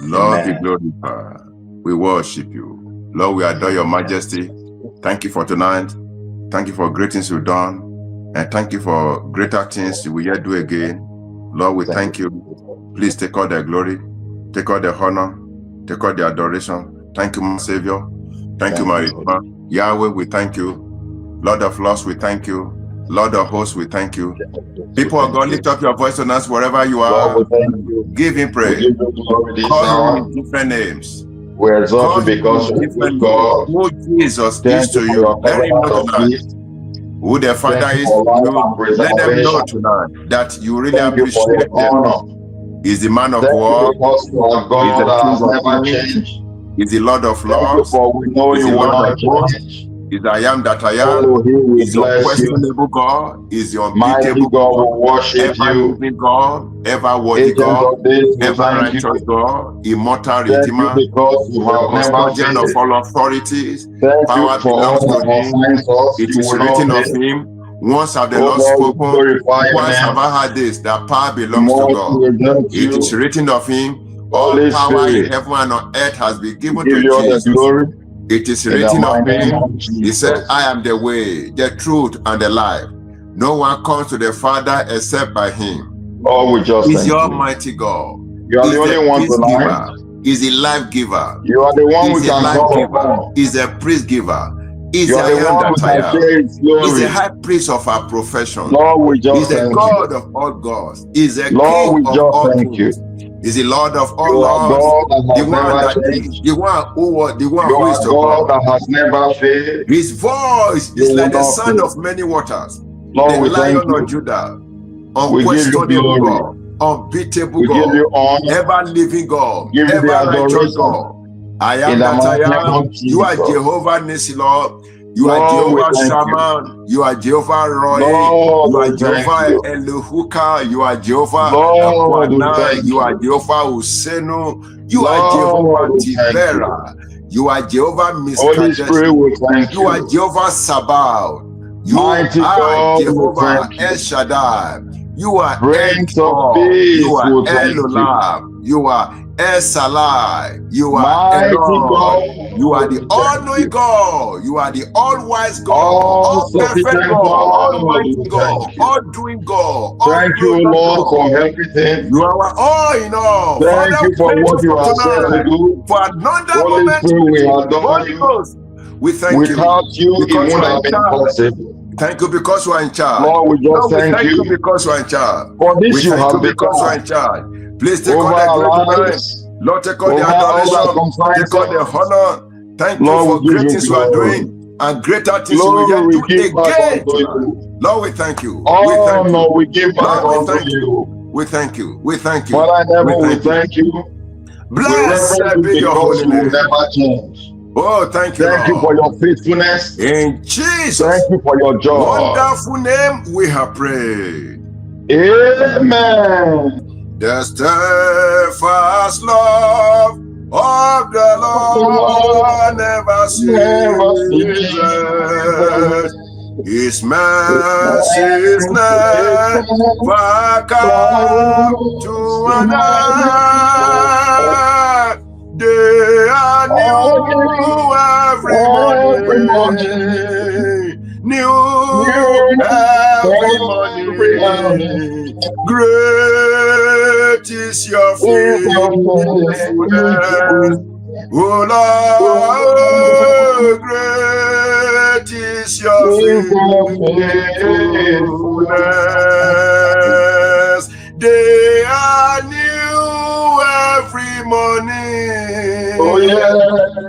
Lord, be glorified. We worship you. Lord, we adore your majesty. Thank you for tonight. Thank you for great things you've done. And thank you for greater things you will yet do again. Lord, we thank you. Please take all the glory, take all the honor, take all the adoration. Thank you, my Savior. Thank you, my Redeemer. Yahweh, we thank you. Lord of Lords, we thank you. Lord of Hosts, we thank you. People of God, lift up your voice on us wherever you are. Lord, we thank you. Give him praise. We give you glory this Call hour. him in different names. We exalt you because Call him in you're different good God. names. Who Jesus Thank is to you for you. your Let him know covenant of tonight. peace. Who the Father Thank you is for to life you. and Let them know preservation. tonight that you really Thank you for appreciate your them. honor. He's the man of Thank war. you because you are He's God the that King has of never kings. changed. He's the Lord of Thank you lords. for we know He's you the will Lord not of hosts. change. He's I am that I am. Elohim, we He's your bless you. unquestionable God. He's your Mighty unbeatable God, God. we worship Ever you. living God. Ever worthy Agent God. of days, we Ever thank righteous you. God. Immortal Thank you Redeemer. because you The have never custodian of failed. all authorities. Thank Power you for belongs all to that him. concerns us. It You is will written not of fail. him. Once have the Oh Lord Lord, we spoken. glorify your Twice have name. I heard this. That power The belongs to more God. we exalt It is you, written of him. All Holy power in Spirit, heaven and on earth has been we given give to you all the Jesus. glory It is in the written of mighty name him. of He said, Jesus. I am the way, the truth, and the life. No one comes to the Father except by him. Oh, we just He's thank the you. Almighty God. You are He's the only the one peace tonight. giver. He's the life giver. You are the one we He's a can life call giver. upon. He's a priest giver. He's You the are I the am one we that I can am. share His He's glory. the high priest of our profession. Lord, we He's just the thank God you. of all gods. He's the Lord, King we of just all thank you. kings. He's the Lord of all You are lords. God that The has one never that is, changed. the one who was, the one You who is are to God come. that has never failed. His voice You is will like the not sound fail. of many waters. Lord, The we thank Lion of you. Judah, We give you unquestionable glory. God, unbeatable We give God, you honor. ever living God, Give you the ever righteous adoration God. I in am the that mighty I name am. of You are Jesus. Jehovah Nissi, Lord. You are Lord, we Jehovah thank you. Shammah. You are Jehovah Roy. Lord, You are we thank Jehovah you. Eluhuka. You are Jehovah Lord, we Akwana. thank You are you. Jehovah Usenu. You are Lord, Jehovah we thank you. Tibera. You are Jehovah Holy Spirit, Miskadeshi. we thank You are you. Jehovah Sabaoth. You Mighty are God, we Jehovah thank El you. Shaddai. You are Prince of Edor. You Peace, are we El thank you. Olam. You are El Salai. You are Mighty Elon. God, You are the we thank all-knowing you. God. You are the all-wise God, All all-perfect sufficient God, God, almighty we God, thank you. all-doing God, Thank you, all-glorious Lord, God. for everything. You are our all in all. Thank Father, you for thank you what you for have said to tonight. do. For another Holy moment Spirit, with we you. adore Holy you. Ghost, we thank you. Without you, it Because you would are have in been charge. possible. Thank you because you are in charge. Lord, we just Lord, we thank thank you you because you are in charge. for We this you thank you have because you are become in charge. Please take all over the our glory tonight. lives, Lord, take all the over all that adoration. concerns Take all the us. honor. Thank you Lord, for we give great you things you are glory. doing and greater things you will Glory yet we do give back again unto tonight. you. Lord, we thank you. We thank Honor you. we give back Lord, we unto thank you. you. We thank you. We thank you. Father in We heaven, we thank you. thank you. We Blessed reverence you be your because holy you will name. never change. Oh, thank you, Thank you for Lord. your faithfulness. In Thank Jesus' you for your joy. wonderful name, we have prayed. Amen. The steadfast love of the Lord never ceases. His mercies never come to an end. They are new every morning. New every morning. Great is your faithfulness. Oh Lord, great is your faithfulness. They are new every morning. Oh yeah.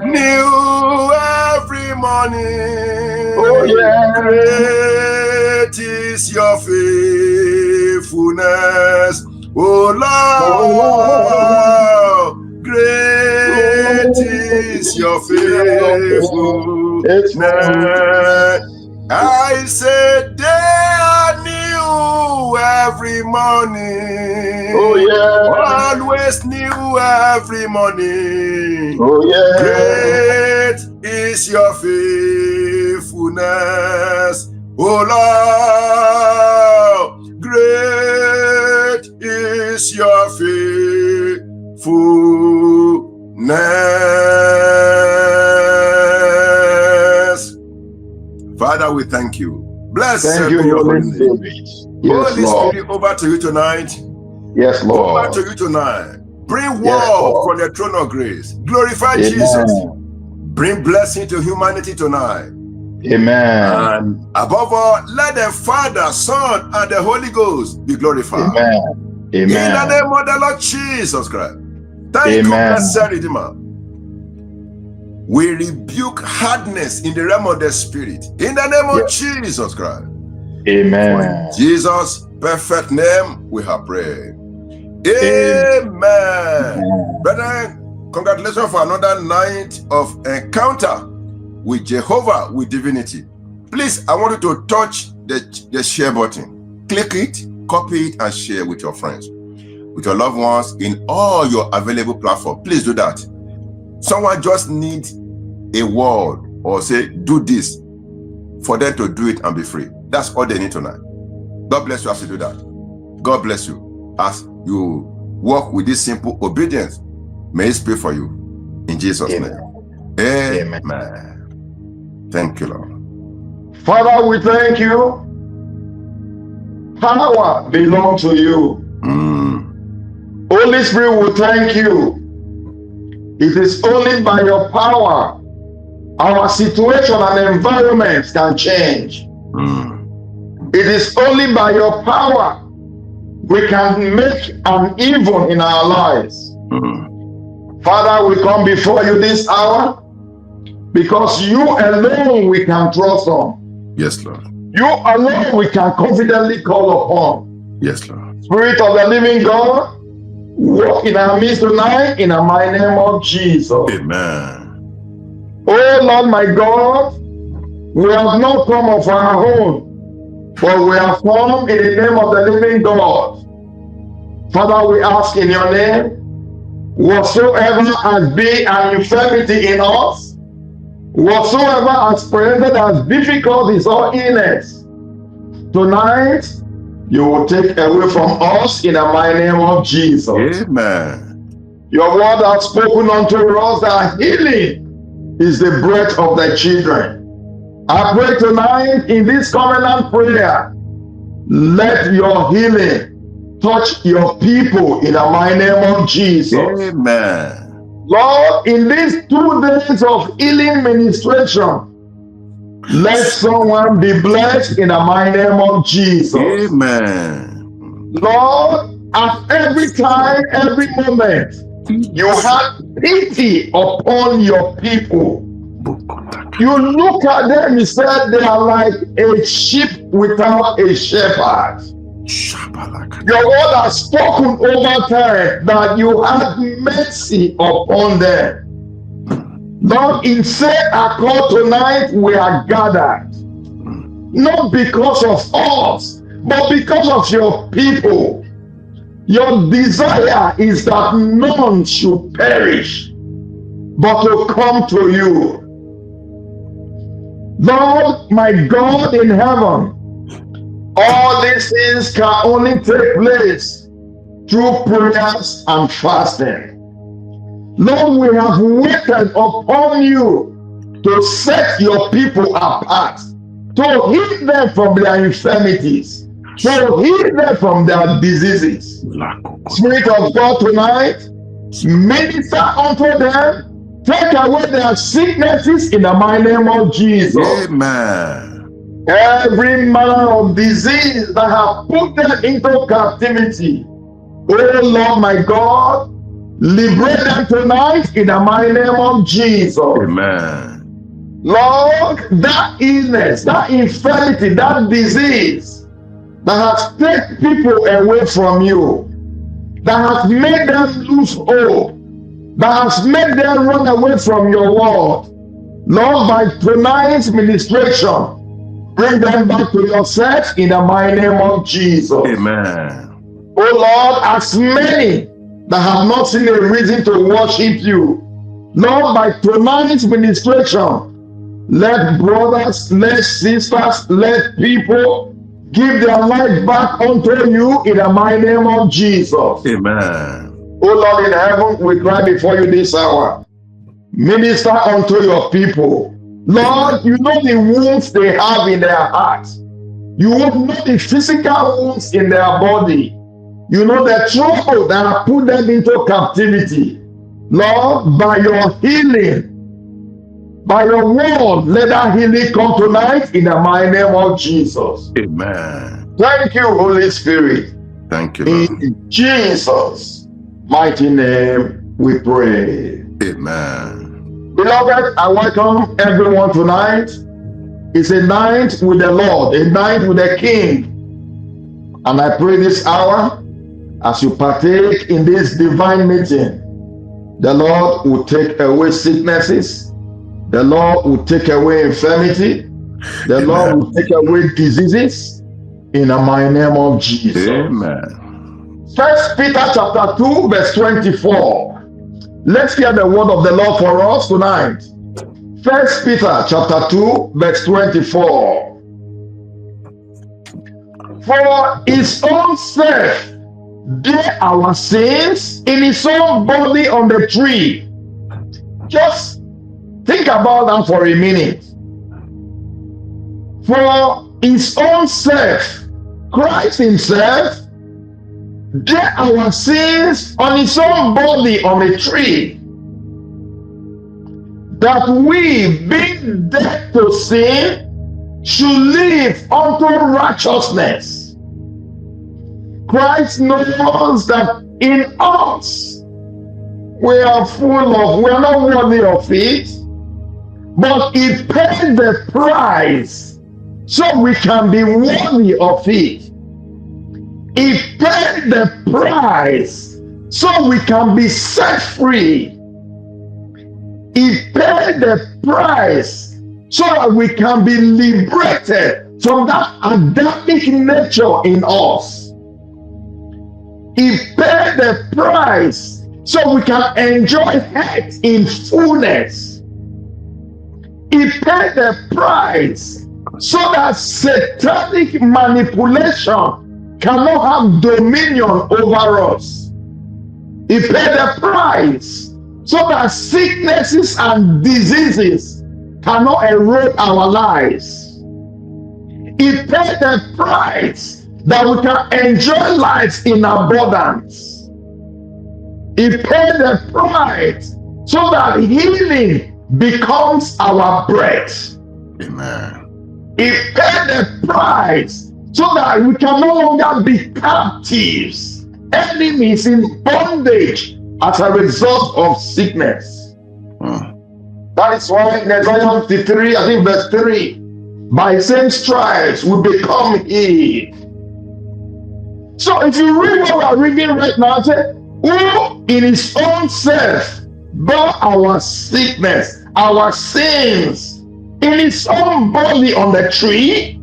New every morning. Oh yeah. Great is your faithfulness. Oh Lord, great is your faithfulness. I said they are new every morning. Oh yeah. Always new every morning. Oh yeah. Great is your faithfulness. Oh Lord, great is your faithfulness. faithfulness. Father, we thank you. Blessed Thank be you, your Holy holy name. Spirit. Yes, Holy Lord. Spirit, over to you tonight. Yes, Over Lord. to you tonight. Bring Yes, word Lord. from the throne of grace. Glorify Jesus. Amen. Bring blessing to humanity tonight. Amen. And above all, let the Father, Son, and the Holy Ghost be glorified. Amen. In the Amen. name of the Lord Jesus Christ. Thank you, Amen. blessed Redeemer. We rebuke hardness in the realm of the Spirit. In the name of Jesus Christ. Amen. For in Jesus' perfect name, we have prayed. Amen. Brethren, congratulations for another night of encounter with Jehovah, with divinity. Please, I want you to touch the share button. Click it, copy it, and share with your friends, with your loved ones, in all your available platforms. Please do that. Someone just needs a word or say, do this, for them to do it and be free. That's all they need tonight. God bless you as you do that. God bless you as you walk with this simple obedience. May He speak for you. In Jesus' name. Amen. Thank you, Lord. Father, we thank you. Power belongs to you. Holy Spirit, we thank you. It is only by your power our situation and environment can change. It is only by your power we can make an even in our lives. Father, we come before you this hour because you alone we can trust on. Yes, Lord. You alone we can confidently call upon. Yes, Lord. Spirit of the living God, walk in our midst tonight in the mighty name of Jesus. Amen. Oh Lord my God, we have not come of our own, but we have come in the name of the living God. Father, we ask in your name, whatsoever has been an infirmity in us, whatsoever has presented as difficulties or illness, tonight you will take away from us in the mighty name of Jesus. Amen. Your word has spoken unto us that healing is the breath of the children. I pray tonight in this covenant prayer, let your healing touch your people in the mighty name of Jesus. Amen. Lord, in these 2 days of healing ministration, let someone be blessed in the mighty name of Jesus. Amen. Lord, at every time, every moment, you have pity upon your people. You look at them, you said they are like a sheep without a shepherd. Your word has spoken over time that you have mercy upon them. Lord, in said accord tonight we are gathered, not because of us, but because of your people. Your desire is that none should perish, but to come to you. Lord, my God in heaven, all these things can only take place through prayers and fasting. Lord, we have waited upon you to set your people apart, to heal them from their infirmities, to heal them from their diseases. Spirit of God tonight, minister unto them, take away their sicknesses in the mighty name of Jesus. Amen. Every manner of disease that have put them into captivity, oh Lord my God, liberate them tonight in the mighty name of Jesus. Amen. Lord, that illness, that infirmity, that disease that has taken people away from you, that has made them lose hope, that has made them run away from your word, Lord, by tonight's ministration, bring them back to yourself in the mighty name of Jesus. Amen. Oh Lord, as many that have not seen a reason to worship you, Lord, by tonight's ministration, let brothers, let sisters, let people give their life back unto you in the mighty name of Jesus. Amen. Oh Lord in heaven, we cry before you this hour. Minister unto your people. Lord, you know the wounds they have in their hearts. You know the physical wounds in their body. You know the trouble that have put them into captivity. Lord, by your healing, by your word, let that healing come tonight in the mighty name of Jesus. Amen. Thank you, Holy Spirit. Thank you, Lord. In Jesus' mighty name we pray. Amen. Beloved, I welcome everyone tonight. It's a night with the Lord, a night with the King. And I pray this hour, as you partake in this divine meeting, the Lord will take away sicknesses. The Lord will take away infirmity. The Amen. Lord will take away diseases in the mighty name of Jesus. Amen. 1 Peter chapter 2, verse 24. Let's hear the word of the Lord for us tonight. 1 Peter chapter 2, verse 24. For his own self bare our sins in his own body on the tree. Just think about that for a minute. For his own self, Christ himself, bare our sins on his own body on a tree, that we, being dead to sin, should live unto righteousness. Christ knows that in us we are not worthy of it, but he paid the price so we can be worthy of it. He paid the price so we can be set free. He paid the price so that we can be liberated from that Adamic nature in us. He paid the price so we can enjoy health in fullness. He paid the price so that satanic manipulation cannot have dominion over us. He paid the price so that sicknesses and diseases cannot erode our lives. He paid the price that we can enjoy life in abundance. He paid the price so that healing becomes our bread. Amen. He paid the price so that we can no longer be captives, enemies in bondage as a result of sickness. That is why in Isaiah 53, I think verse 3, by same stripes we become healed. So if you read what we are reading right now, say, who in his own self bore our sickness, our sins, in his own body on the tree,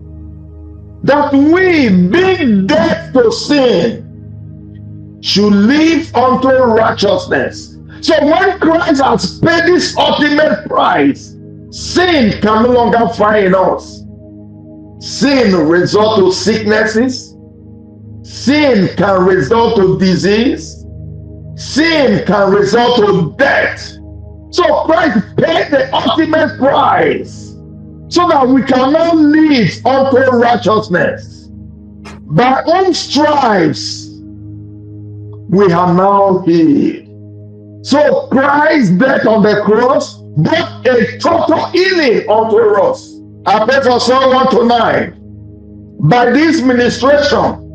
that we, being dead to sin, should live unto righteousness. So when Christ has paid this ultimate price, sin can no longer find in us. Sin result to sicknesses. Sin can result to disease. Sin can result to death. So Christ paid the ultimate price so that we cannot live unto righteousness. By whom stripes we are now healed. So Christ's death on the cross brought a total healing unto us. I pray for someone tonight, by this ministration,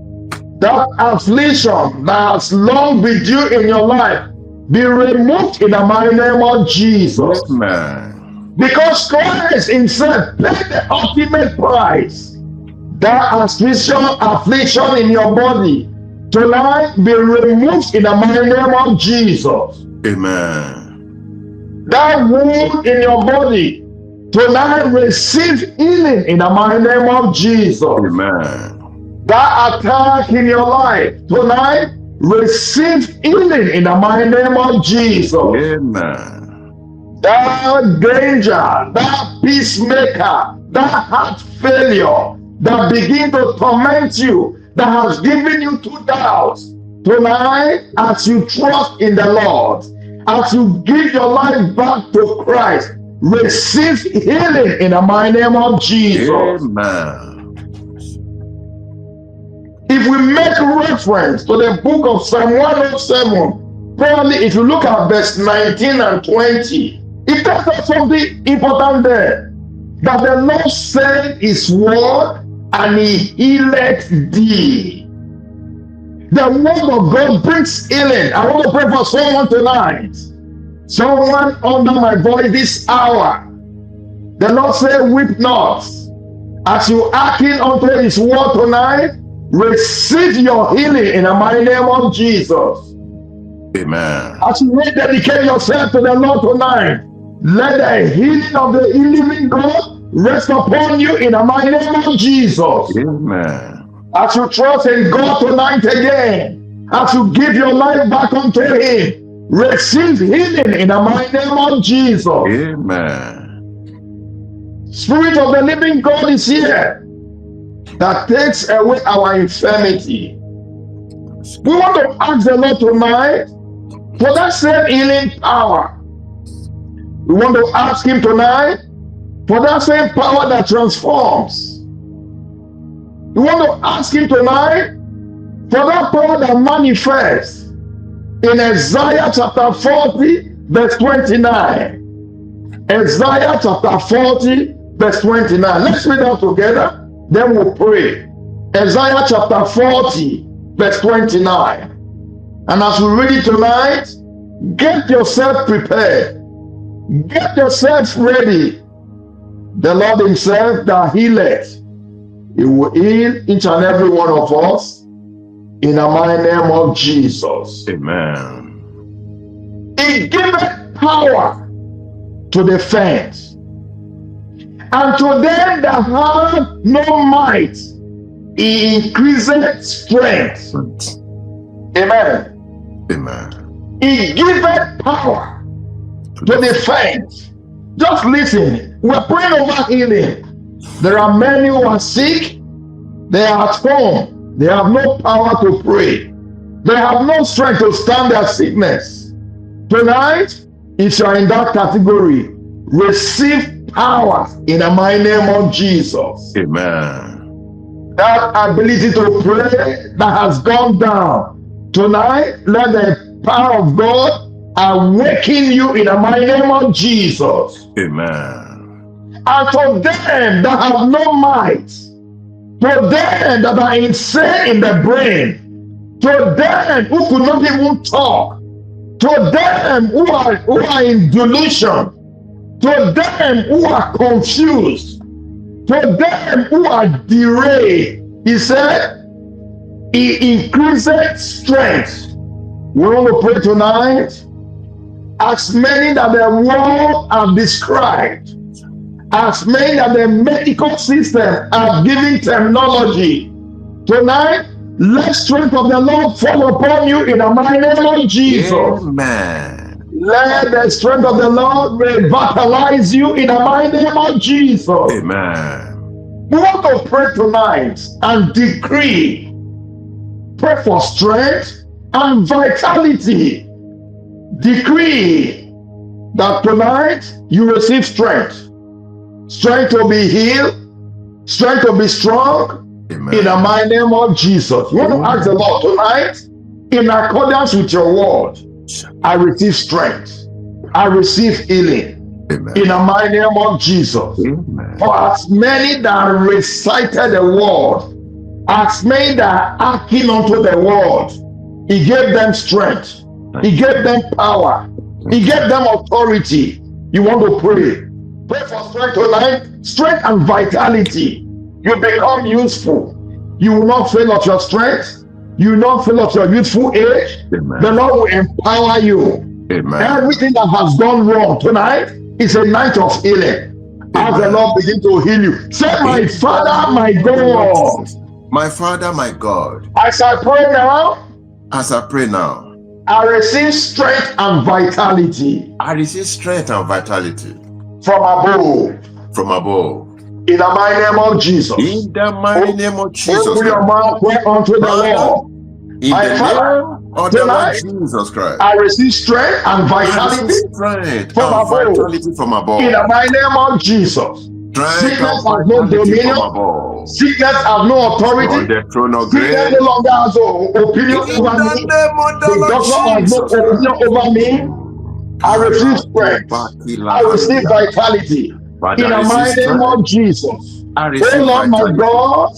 that affliction that has long been due in your life be removed in the mighty name of Jesus. Amen. Because Christ himself paid the ultimate price. That affliction in your body tonight be removed in the mighty name of Jesus. Amen. That wound in your body tonight receive healing in the mighty name of Jesus. Amen. That attack in your life tonight receive healing in the mighty name of Jesus. Amen. That danger, that peacemaker, that heart failure that begin to torment you, that has given you two doubts, Tonight, as you trust in the Lord, as you give your life back to Christ, receive healing in the mighty name of Jesus. Amen. If we make reference to the book of Psalm 107, probably if you look at verse 19 and 20, it tells us something important there. That the Lord sent his word and he healed thee. The word of God brings healing. I want to pray for someone tonight. Someone under my voice this hour. The Lord said, weep not. As you hearken unto his word tonight, receive your healing in the mighty name of Jesus. Amen. As you rededicate yourself to the Lord tonight, let the healing of the living God rest upon you in the mighty name of Jesus. Amen. As you trust in God tonight again, as you give your life back unto him, receive healing in the mighty name of Jesus. Amen. Spirit of the living God is here that takes away our infirmity. We want to ask the Lord tonight for that same healing power. We want to ask him tonight for that same power that transforms. We want to ask him tonight for that power that manifests in Isaiah chapter 40, verse 29. Isaiah chapter 40, verse 29. Let's read that together, then we'll pray. Isaiah chapter 40, verse 29. And as we read it tonight, get yourself prepared. Get yourself ready. The Lord himself that healeth, he will heal each and every one of us in the mighty name of Jesus. Amen. He giveth power to the faint, and to them that have no might, he increaseth strength. Amen. Amen. He giveth power to the faint. Just listen. We're praying over healing. There are many who are sick. They are at home. They have no power to pray. They have no strength to stand their sickness. Tonight, if you are in that category, receive power in the mighty name of Jesus. Amen. That ability to pray that has gone down. Tonight, let the power of God awaken you in the mighty name of Jesus. Amen. And to them that have no might, to them that are insane in the brain, to them who could not even talk, to them who are in delusion, to them who are confused, to them who are derailed, he said, he increases strength. We want to pray tonight. As many that the world have described, as many that the medical system are giving terminology, tonight, let strength of the Lord fall upon you in the mighty name of Jesus. Amen. Let the strength of the Lord revitalize you in the mighty name of Jesus. Amen. We want to pray tonight and decree. Pray for strength and vitality. Decree that tonight you receive strength. Strength to be healed, strength to be strong. Amen. In the mighty name of Jesus. You want to ask the Lord tonight, in accordance with your word, I receive strength, I receive healing. Amen. In the mighty name of Jesus. Amen. For as many that recited the word, as many that hearkened unto the word, he gave them strength, he gave them power, he gave them authority. You want to pray. Pray for strength tonight, strength and vitality. You become useful. You will not fail of your strength. You will not fail of your youthful age. Amen. The Lord will empower you. Amen. Everything that has gone wrong tonight is a night of healing. Amen. As the Lord begin to heal you. Say, my Father, my God. My Father, my God. As I pray now. As I pray now. I receive strength and vitality. I receive strength and vitality. From above. From above. In the mighty name of Jesus. In the mighty name of Jesus. Open your mouth, pray unto the Lord. In the of the Lord Tonight, Jesus Christ. I receive strength and I vitality receive strength from and above. vitality from above. In the mighty name of Jesus. Strength Sickness and has no vitality from dominion. above. Sickness has no On authority. the throne of Sickness grace. no longer has an opinion In over the me. name of the The Lord doctor has no Jesus opinion Christ. over me. I receive strength. I receive vitality. In the mighty name of Jesus. I Oh receive Lord my vitality God,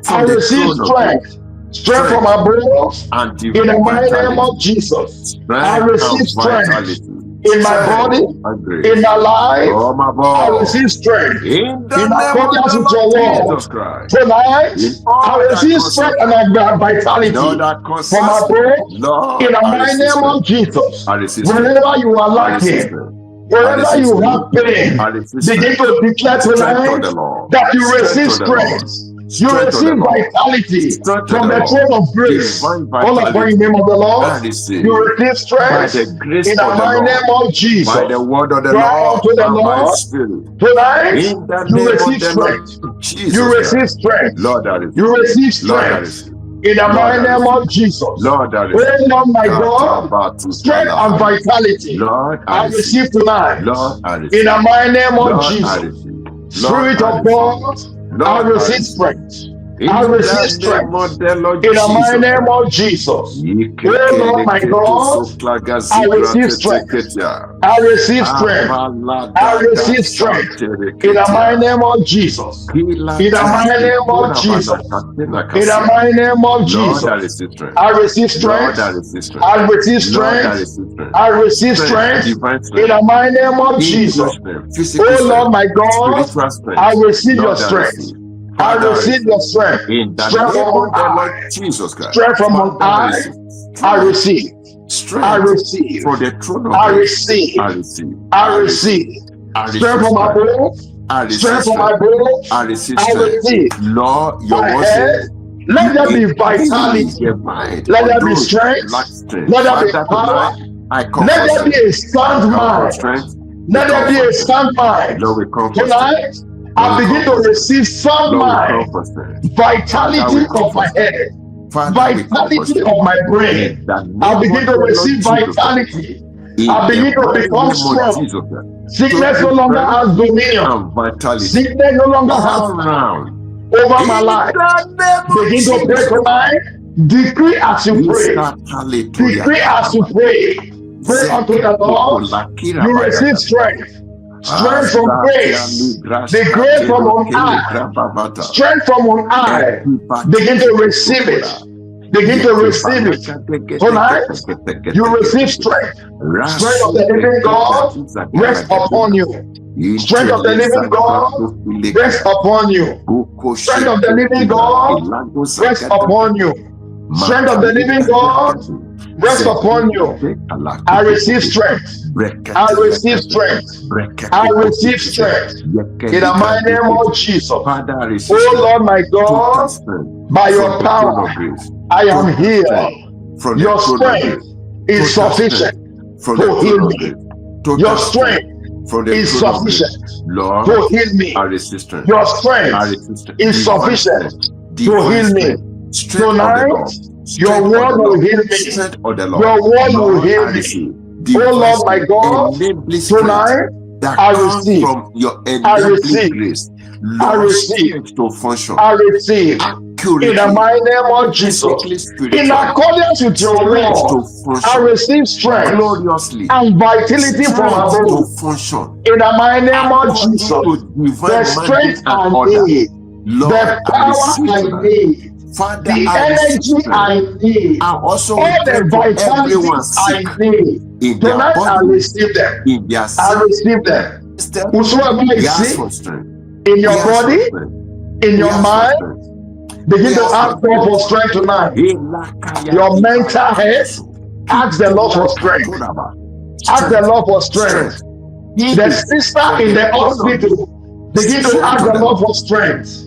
I from the receive throne of strength. Strength from above. and In the divine mighty name of vitality. Jesus. I Strength receive and strength vitality. in my body, and grace in my life. from I above. receive strength In the in name of accordance the with your Lord word. Jesus Christ. Tonight, In I all that receive strength and vitality Lord, that from concerns above. Lord, In the I mighty receive name of strength. Jesus. I receive strength. Wherever you are I receive lacking, strength. wherever you have pain, I receive begin strength. to declare Strength tonight of the Lord. that you receive Strength of the Lord. strength. You Strength of the receive Lord. vitality Strength of from the the Lord. throne of grace. Divine All upon the vitality. name of the I Lord. receive You receive by strength the grace in the of the mighty Lord, name of Jesus. by the word of the Cry Lord unto the and by Lord. Spirit. Tonight, In the you name receive of the strength. Lord Jesus You receive Christ. strength. Lord, I receive. You receive Lord, I strength. receive. In the Lord, mighty I name receive. of Jesus. Lord, I Oh receive. Lord my God, strength and vitality. Lord, I receive tonight. Lord, I receive. In the mighty name of Lord, I Jesus. receive. Spirit of God, I receive strength. I receive strength. In the mighty name of Jesus. Oh Lord my God, I receive strength. I receive strength. I receive strength. In the mighty name of Jesus. In the mighty name of Jesus. In the mighty name of Jesus. I receive strength. I receive strength. I receive strength. In the mighty name of Jesus. Oh Lord my God, I receive your strength. I receive your strength. Strength from on high. Strength from on high. I receive. I receive. I receive. I receive. Strength from above. Strength from above. I receive. Lord, your My word head. says, Let there be vitality. Let there be strength. Let there be power. Let there be a sound mind. Let there be a sound mind. Tonight, I begin to receive sound mind, vitality of my head, vitality of my brain. I begin to receive vitality. I begin to become strong. Sickness no longer has dominion. Sickness no longer has power over my life. Begin to pray tonight. Decree as you pray. Decree as you pray. Pray unto the Lord. You receive strength. Strength from grace. The grace from on high. Strength from on high. Begin to receive it. Begin to receive it. Tonight, you receive strength. Strength of the living God rest upon you. Strength of the living God rest upon you. Strength of the living God rest upon you. Strength of the living God rest upon you. I receive strength. I receive strength. I receive strength. In the mighty name of Jesus. Oh Lord my God, by your power, I am healed. Your strength is sufficient to heal me. Your strength is sufficient to heal me. Your strength is sufficient to heal me. Tonight, your word will heal me. Your word will heal me. Oh Lord my God, tonight I receive. I receive. I receive. I receive. In the mighty name of Jesus. In accordance with your word, I receive strength and vitality from above. In the mighty name of Jesus. The strength I need. The power I need. The energy I need. All the vitality I need. Tonight I receive them. I receive them. Whosoever is sick in your body, in your mind, begin to ask God for strength tonight. Your mental health, ask the Lord for strength. Ask the Lord for strength. The sister in the hospital, begin to ask the Lord for strength.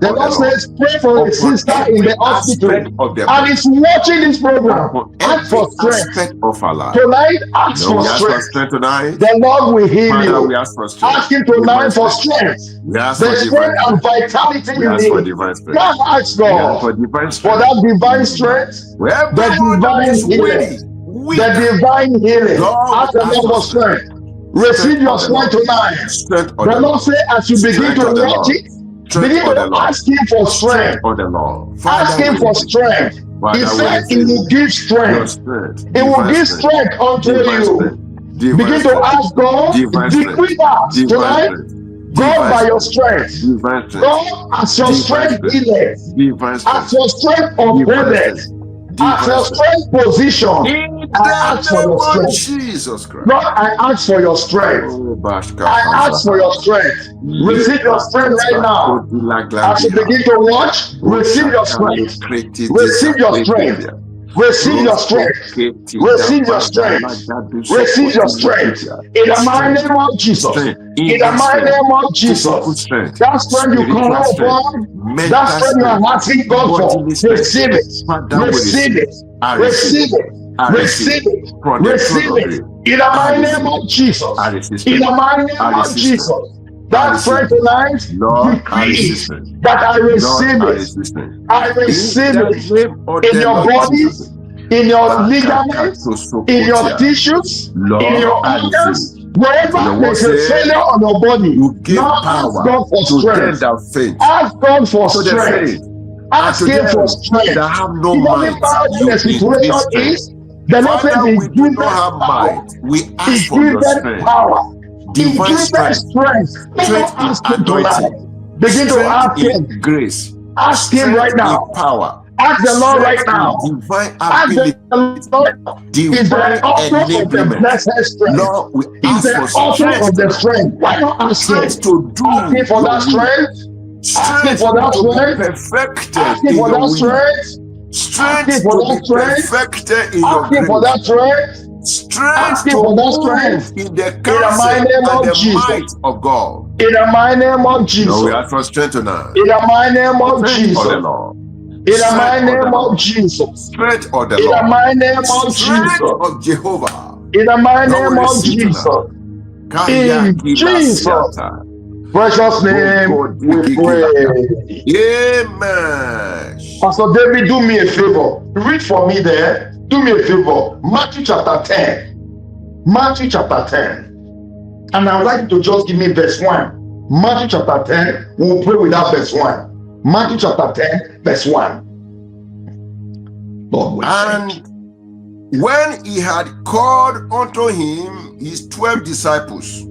The Lord says, pray for a sister in the hospital and is watching this program. Ask for strength of our life. tonight. Ask for strength. Tonight. The Lord will heal Father, you. we ask for strength. Ask Him tonight for strength. The strength and vitality you need. Now ask God for that divine strength, the divine healing. The divine healing. Ask the Lord for strength. Receive your strength tonight. The Lord says, as you begin to watch it, begin to ask Him for strength. Ask Him for strength. He said He will give strength. He will give strength unto you. Begin to ask God, decree that tonight. God, by your strength, God, as your strength healers, as your strength upholders, as your strength position, I ask for your strength. Jesus Christ. Lord, I ask for your strength. I ask for your strength. Receive your strength right now. As you begin to watch, receive your strength. Receive your strength. Receive your strength. Receive your strength. Receive your strength. In the mighty name of Jesus. In the mighty name of Jesus. That strength you call upon, that strength you are asking God for, receive it. Receive it. Receive it. Receive it. Receive it. In the mighty name of Jesus. In the mighty name of Jesus. That strength tonight, decree that I receive it. I receive it in your bodies, in your ligaments, in your tissues, in your organs. Wherever there's a failure on your body, now ask God for strength. Ask God for strength. Ask Him for strength. It doesn't matter what the situation is. The Lord says He gives them power. He gives them power. He gives them strength. Don't ask Him tonight. Begin to ask Him. Grace. Ask Him right now. Power. Ask the Lord right now. Divine ask the Lord. Is the author of the blessed strength? Lord, we Is the author of the strength? Why not ask Him? To do ask Him for that strength. Ask Him for that strength. Ask Him for that strength. Strength for that strength. Perfected in your grace. For that strength. Strength to for that strength. In the counsel and the might of God. In the mighty name of Jesus. No, we ask for strength tonight. In the mighty name of Jesus. In the mighty name of Jesus. Strength of the Lord. In the mighty name of Jesus. of Jehovah. In the mighty name of Jesus. In Jesus' precious name we pray. Amen. Pastor David, do me a favor. Read for me there. Do me a favor. Matthew chapter 10. Matthew chapter 10. And I would like you to just give me verse 1. Matthew chapter 10. We'll pray without verse 1. Matthew chapter 10, verse 1. Lord, and when he had called unto him his 12 disciples,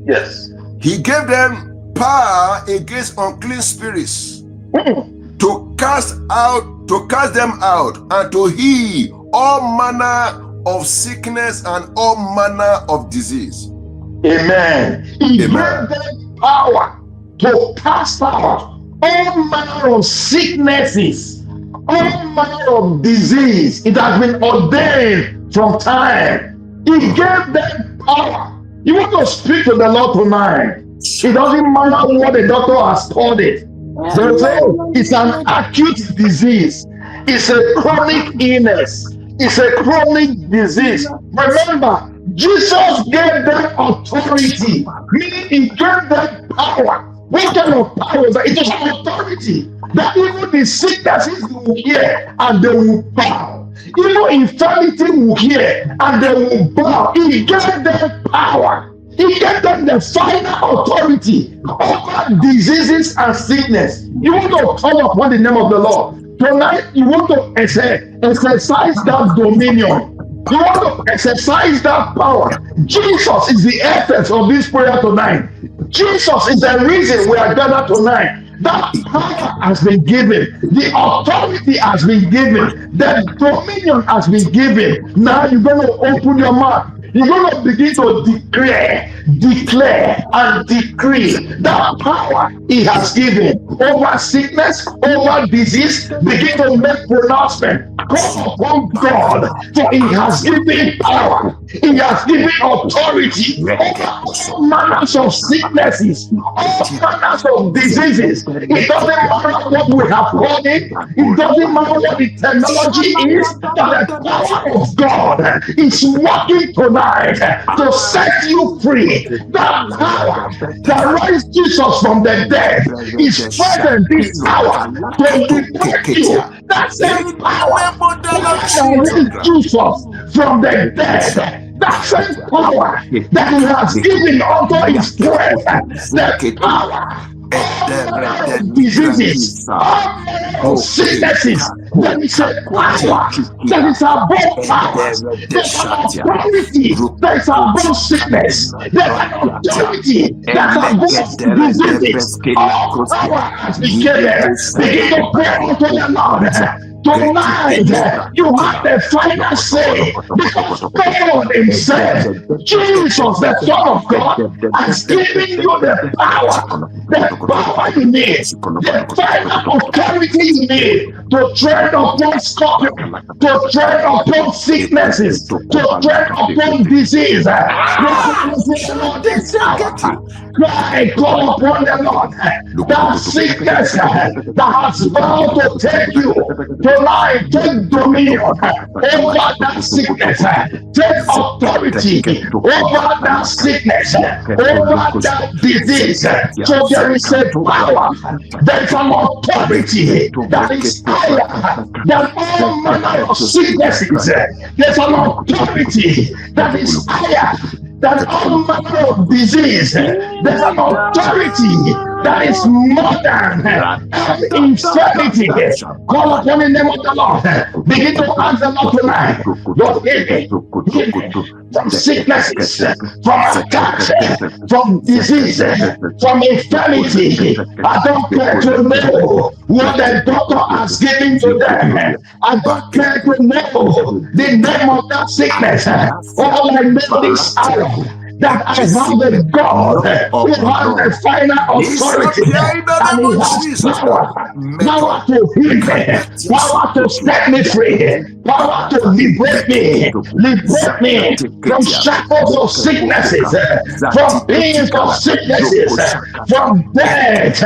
yes, he gave them power against unclean spirits to cast them out and to heal all manner of sickness and all manner of disease. Amen. He gave them power to cast out all manner of sicknesses, all manner of disease. It has been ordained from time. He gave them power. You want to speak to the Lord tonight. It doesn't matter what the doctor has called it. They say it's an acute disease. It's a chronic illness. It's a chronic disease. Remember, Jesus gave them authority, meaning He gave them power. What kind of power is that? It is authority that even the sicknesses will hear and they will bow. Even infirmity will hear and they will bow. He gave them power. He gave them the final authority over diseases and sickness. You want to call upon the name of the Lord. Tonight, you want to exercise that dominion. You want to exercise that power. Jesus is the essence of this prayer tonight. Jesus is the reason we are gathered tonight. That power has been given. The authority has been given. The dominion has been given. Now you're going to open your mouth. You're going to begin to declare declare and decree that power he has given over sickness, over disease. Begin to make pronouncement. Call upon God, for he has given power. He has given authority over all manners of sicknesses, all manners of diseases. It doesn't matter what we have called it. It doesn't matter what the technology is. But the power of God is working tonight to set you free. That power that raised Jesus from the dead is present this hour to liberate you. That same power that raised Jesus from the dead, that same power that he has given unto his breath, the power of diseases, of sicknesses, there is a power that is above powers. There's an authority that is above sickness. There's an authority that's above diseases. All power has been given. Begin to pray unto the Lord. Tonight, you have the final say, because God himself, Jesus, the Son of God, has given you the power you need, the final authority you need to tread upon scorpions, to tread upon sicknesses, to tread upon disease. Cry, call upon the Lord. That sickness that has vowed to take you tonight, take dominion over that sickness. Take authority over that sickness, over that disease. So there is a power, there is an authority that is higher than all manner of sicknesses. There's an authority that is higher than all manner of disease. There's an authority that is more than infirmity. Call upon the name of the Lord. Begin to ask the Lord tonight. Lord, give me from sicknesses, from attacks, from disease, from infirmity. I don't care to know what the doctor has given to them. I don't care to know the name of that sickness. All I know is that I have a God who has the final authority, and he has power to heal me, power to set me free, power to liberate me from shackles of sicknesses, from pains of sicknesses, from death,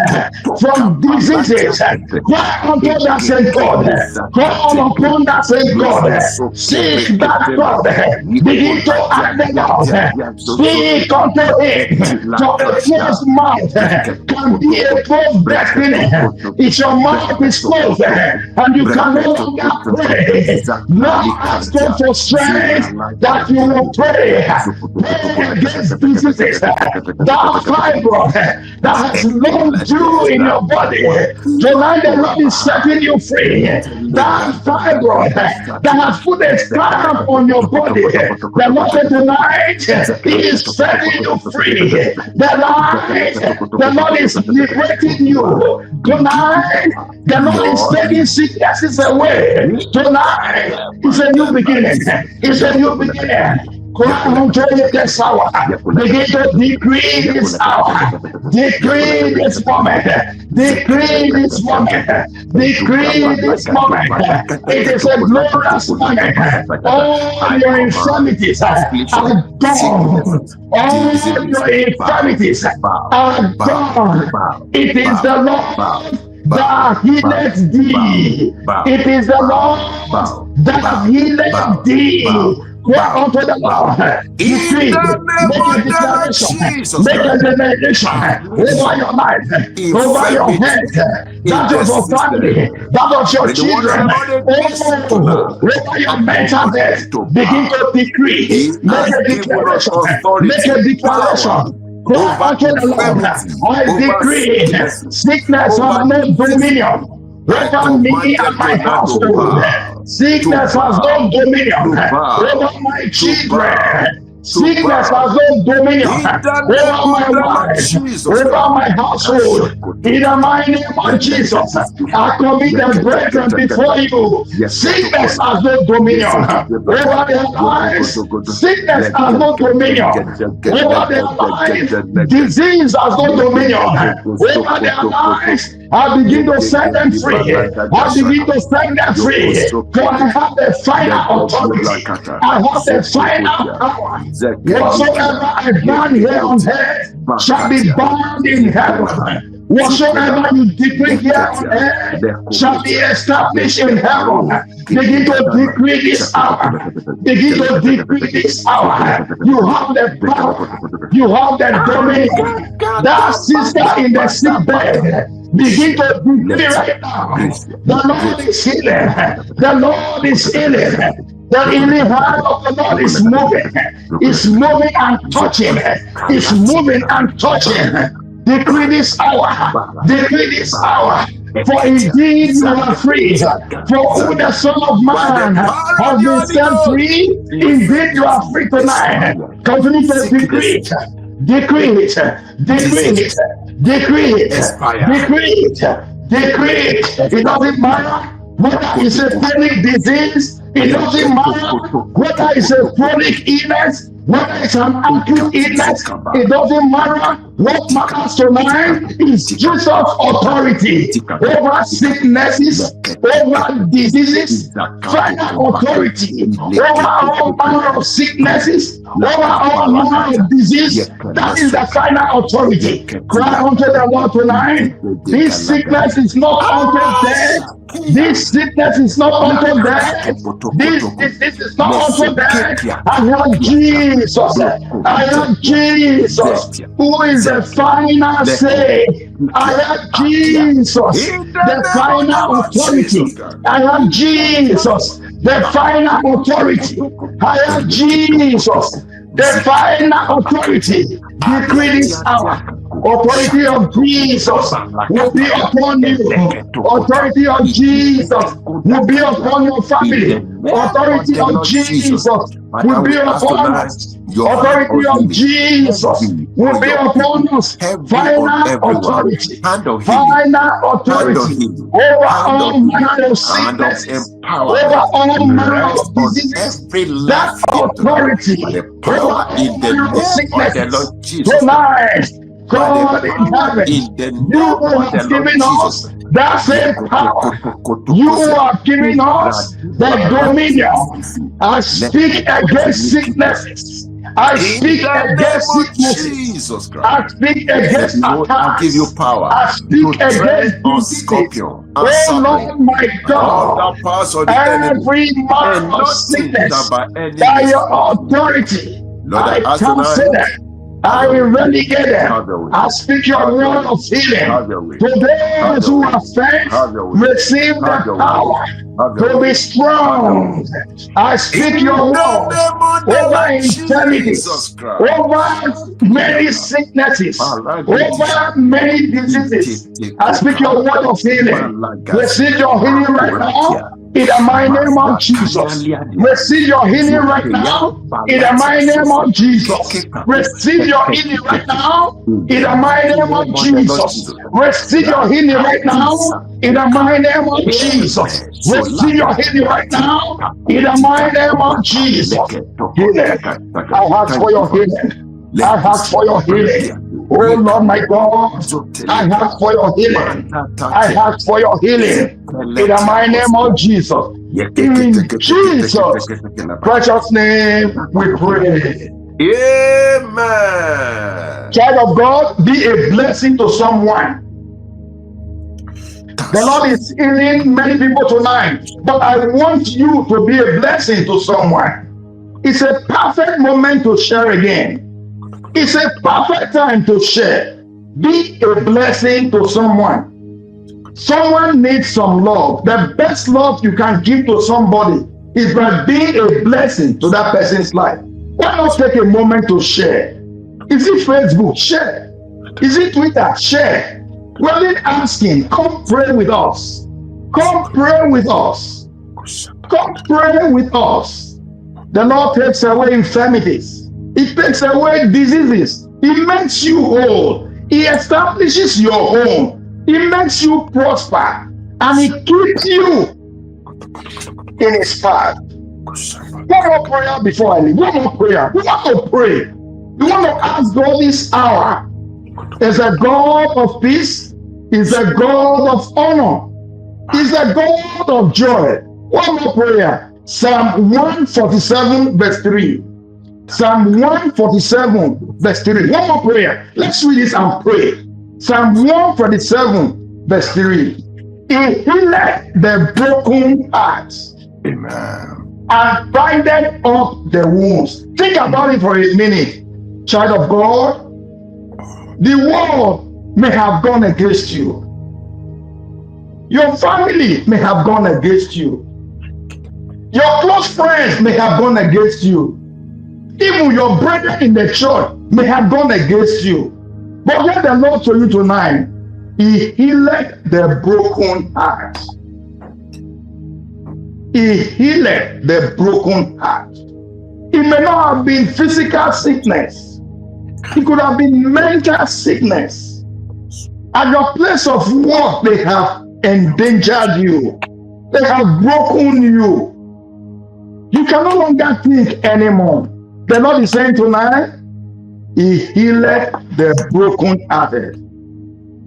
from diseases. Cry unto that same God, call upon that same God, seek that God, begin to act the Lord. Speak unto him, for the closed mouth can be a closed destiny. If your mouth is closed and you can no longer pray, now ask God for strength that you will pray. Pray against diseases, that fibroid that has longed you in your body. Tonight the Lord is setting you free. That fibroid that has put a stamp on your body, the Lord tonight is setting you free. The Lord is liberating you. Tonight, the Lord is taking sicknesses away. Tonight is a new beginning. It's a new beginning. Cry unto him this hour. Begin to decree this hour. Decree this moment. Decree this moment. Decree this moment. It is a glorious moment. All your infirmities are gone. All your infirmities are gone. It is the Lord that healeth thee. It is the Lord that healeth thee. Cry unto the Lord. Decree. Make a declaration. Make a declaration over your life, over your head, that of your family, that of your children, over your mental health. Begin to decree. Make a declaration. Make a declaration. Cry unto the Lord. I decree sickness has no dominion over me and my household. Sickness has no dominion over my children. Sickness has no dominion over my life, over my household. In the mighty name of Jesus, I commit them brethren before you. Sickness has no dominion over their lives. Sickness has no dominion over their lives. Disease has no dominion over their lives. I begin to set them free. I begin to set them free. For I have the final authority. I have the final power. Whatsoever I bind here on earth shall be bound in heaven. Whatsoever you decree here on earth shall be established in heaven. Begin to decree this hour. Begin to decree this hour. You have the power. You have the dominion. That sister in the sick bed, begin to decree right now. The Lord is healing. The Lord is healing. The healing hand of the Lord is moving. It's moving and touching. It's moving and touching. Decree this hour. Decree this hour. For indeed you are free. For who the Son of Man has been set free, indeed you are free tonight. Continue to decree it. Decree it. Decree it. Decree it. Decree it. Decree it. It doesn't matter whether it's a chronic disease. It doesn't matter whether it's a chronic illness, whether it's an acute illness. It doesn't matter. What matters tonight is Jesus' authority over sicknesses, over diseases, final authority over all manner of sicknesses, over all manner of disease. That is the final authority. Cry unto the Lord tonight. This sickness is not unto death. This sickness is not unto death. This is not unto death. I have Jesus. I have Jesus, who is the final say. I have Jesus, the final authority. I have Jesus, the final authority. I have Jesus, the final authority. Decree this hour. Authority of Jesus will be upon you. Authority of Jesus will be upon your family. Authority of Jesus will be upon us. Authority of Jesus will be upon us. Final authority. Final authority over all manner of sicknesses, over all manner of diseases. That authority over all manner of sicknesses tonight. God in heaven, you who have given us that same power, you who have given us the dominion. I speak against sicknesses. I speak against sicknesses. I speak against attacks. I give you power. I speak against diseases. Oh Lord, my God, every man of sickness by your authority, I cancel them. I relegate them. I speak your word of healing to those who are faith. Receive the power to be strong. I speak your word over infirmities, over many sicknesses, over many diseases. I speak your word of healing. Receive your healing right now. In the mighty name of Jesus, receive your healing right now. In the mighty name of Jesus, receive your healing right now. In the mighty name of Jesus, receive your healing right now. In the mighty name of Jesus, receive your healing right now. In the mighty name of Jesus, healing. I ask for your healing. I ask for your healing. Oh Lord, my God, I ask for your healing. I ask for your healing. In the mighty name of Jesus. In Jesus' precious name we pray. Amen. Child of God, be a blessing to someone. The Lord is healing many people tonight, but I want you to be a blessing to someone. It's a perfect moment to share again. It's a perfect time to share. Be a blessing to someone. Someone needs some love. The best love you can give to somebody is by being a blessing to that person's life. Why not take a moment to share? Is it Facebook? Share. Is it Twitter? Share. We're not asking, come pray with us. Come pray with us. Come pray with us. The Lord takes away infirmities. He takes away diseases. He makes you whole. He establishes your home. He makes you prosper. And he keeps you in his path. One more prayer before I leave. One more prayer. We want to pray. You want to ask God this hour. Is a God of peace. Is a God of honor. Is a God of joy. One more prayer. Psalm 147 verse 3. Psalm 147 verse 3. One more prayer. Let's read this and pray. Psalm 147 verse 3. He healeth the broken hearts. Amen. And bindeth up the wounds. Think about it for a minute. Child of God, the world may have gone against you. Your family may have gone against you. Your close friends may have gone against you. Even your brother in the church may have gone against you. But what the Lord told you tonight, he healed the broken heart. He healed the broken heart. It may not have been physical sickness. It could have been mental sickness. At your place of work, they have endangered you. They have broken you. You can no longer think anymore. The Lord is saying tonight, he healed the broken-hearted.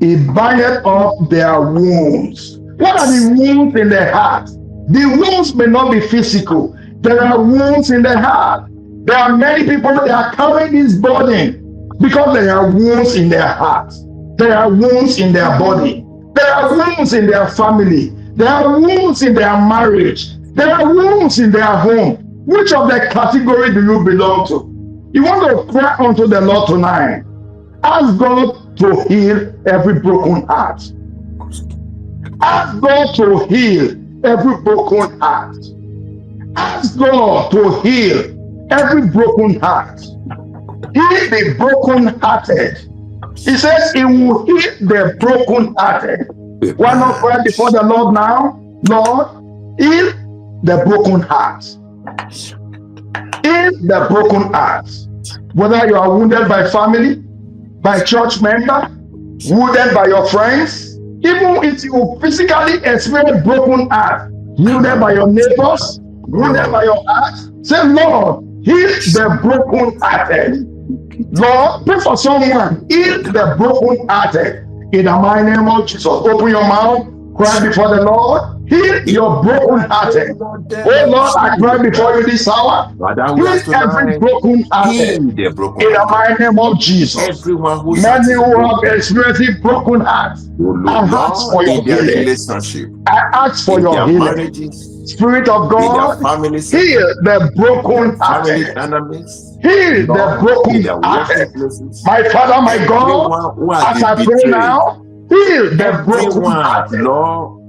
He binded up their wounds. What are the wounds in the heart? The wounds may not be physical. There are wounds in the heart. There are many people that are carrying this burden because there are wounds in their heart. There are wounds in their body. There are wounds in their family. There are wounds in their marriage. There are wounds in their home. Which of the category do you belong to? You want to cry unto the Lord tonight. Ask God to heal every broken heart. Ask God to heal every broken heart. Ask God to heal every broken heart. Heal the broken-hearted. He says he will heal the broken-hearted. Why not pray before the Lord now? Lord, heal the broken heart. Heal the broken heart. Whether you are wounded by family, by church member, wounded by your friends, even if you physically experience broken heart, wounded by your neighbors, wounded by your heart, say, Lord, heal the broken hearted. Lord, pray for someone, heal the broken hearted. In the mighty name of Jesus, open your mouth, cry before the Lord. Heal your broken hearted. Oh Lord, I cry before you this hour. Heal every broken hearted. In the mighty name of Jesus. Many who have experienced broken hearts, I ask for your healing. I ask for your healing. Spirit of God, heal the broken hearted. Heal the broken hearted. My Father, my God, as I pray now, heal the broken hearted.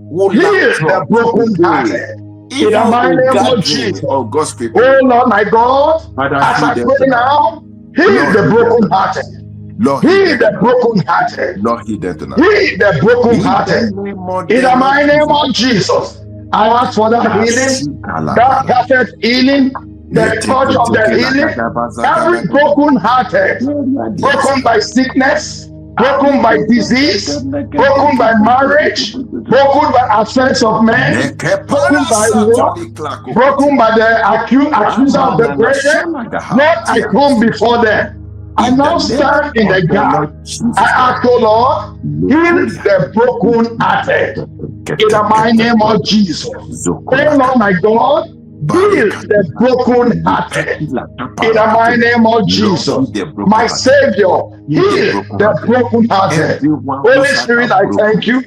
Heal the broken hearted. In the mighty name of Jesus. Oh Lord, my God, as I pray now, heal the broken hearted. Heal the broken hearted. Heal the broken hearted. In the mighty name of Jesus, I ask for that healing, that perfect healing, the touch of the healing. Every broken hearted, broken by sickness, broken by disease, broken by marriage, broken by affairs of men, broken by war, broken by the accuser of the brethren. Lord, I come before them. I now stand in the gap. I ask, oh Lord, heal the broken hearted. In the mighty name of Jesus. Oh Lord, my God, heal the broken hearted. In the mighty name of Jesus. My Savior, heal the broken hearted. Holy Spirit, I thank you.